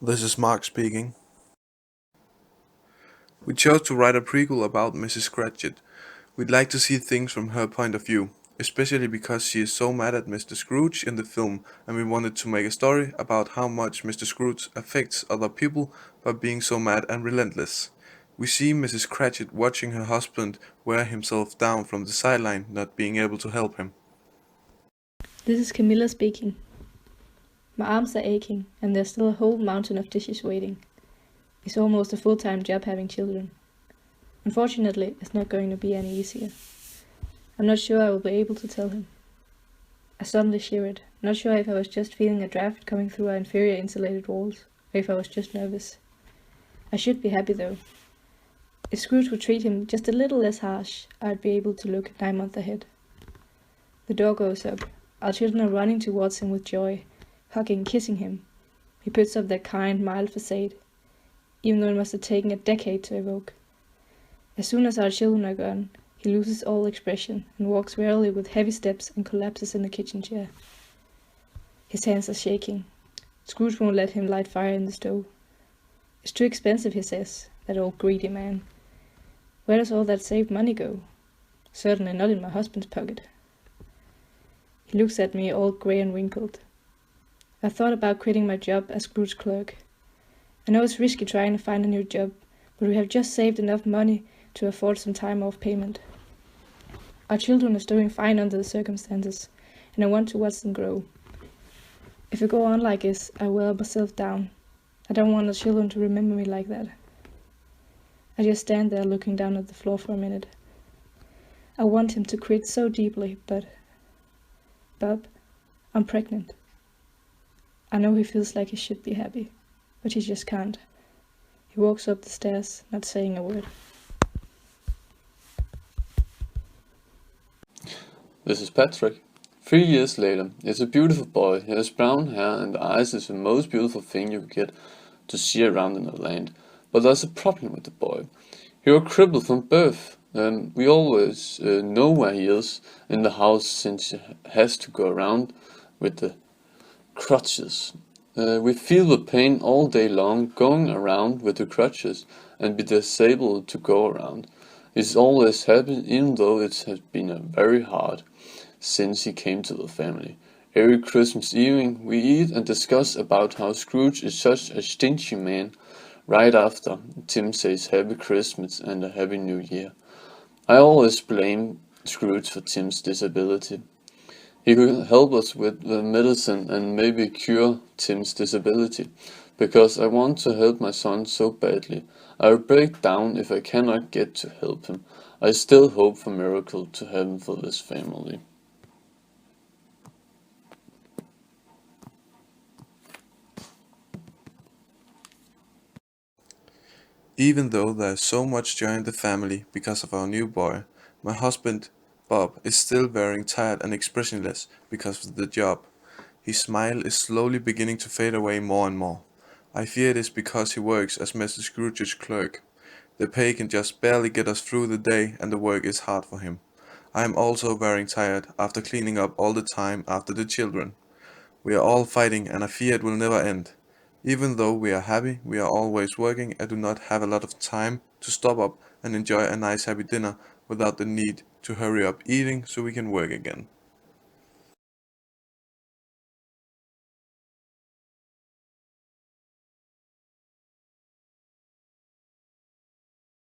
This is Mark speaking. We chose to write a prequel about Mrs. Cratchit. We'd like to see things from her point of view, especially because she is so mad at Mr. Scrooge in the film, and we wanted to make a story about how much Mr. Scrooge affects other people by being so mad and relentless. We see Mrs. Cratchit watching her husband wear himself down from the sideline, not being able to help him. This is Camilla speaking. My arms are aching, and there's still a whole mountain of dishes waiting. It's almost a full-time job having children. Unfortunately, it's not going to be any easier. I'm not sure I will be able to tell him. I suddenly shivered, not sure if I was just feeling a draft coming through our inferior insulated walls, or if I was just nervous. I should be happy though. If Scrooge would treat him just a little less harsh, I'd be able to look 9 months ahead. The door goes up. Our children are running towards him with joy, hugging, kissing him. He puts up that kind, mild facade, even though it must have taken a decade to evoke. As soon as our children are gone, he loses all expression and walks warily with heavy steps and collapses in the kitchen chair. His hands are shaking. Scrooge won't let him light fire in the stove. It's too expensive, he says, that old greedy man. Where does all that saved money go? Certainly not in my husband's pocket. He looks at me all grey and wrinkled. I thought about quitting my job as Scrooge's clerk. I know it's risky trying to find a new job, but we have just saved enough money to afford some time off payment. Our children are doing fine under the circumstances, and I want to watch them grow. If I go on like this, I wear myself down. I don't want the children to remember me like that. I just stand there looking down at the floor for a minute. I want him to quit so deeply, but... Bob, I'm pregnant. I know he feels like he should be happy, but he just can't. He walks up the stairs, not saying a word. This is Patrick. 3 years later, it's a beautiful boy. He has brown hair and the eyes is the most beautiful thing you could get to see around in the land. But there's a problem with the boy. He was crippled from birth. We always know where he is in the house since he has to go around with the crutches. We feel the pain all day long going around with the crutches and be disabled to go around. It's always happened even though it has been very hard since he came to the family. Every Christmas evening we eat and discuss about how Scrooge is such a stingy man right after Tim says Happy Christmas and a Happy New Year. I always blame Scrooge for Tim's disability. He could help us with the medicine and maybe cure Tim's disability, because I want to help my son so badly. I will break down if I cannot get to help him. I still hope for miracle to happen for this family. Even though there is so much joy in the family because of our new boy, my husband, Bob, is still very tired and expressionless because of the job. His smile is slowly beginning to fade away more and more. I fear it is because he works as Mr. Scrooge's clerk. The pay can just barely get us through the day and the work is hard for him. I am also very tired after cleaning up all the time after the children. We are all fighting and I fear it will never end. Even though we are happy, we are always working and do not have a lot of time to stop up and enjoy a nice happy dinner without the need to hurry up eating so we can work again.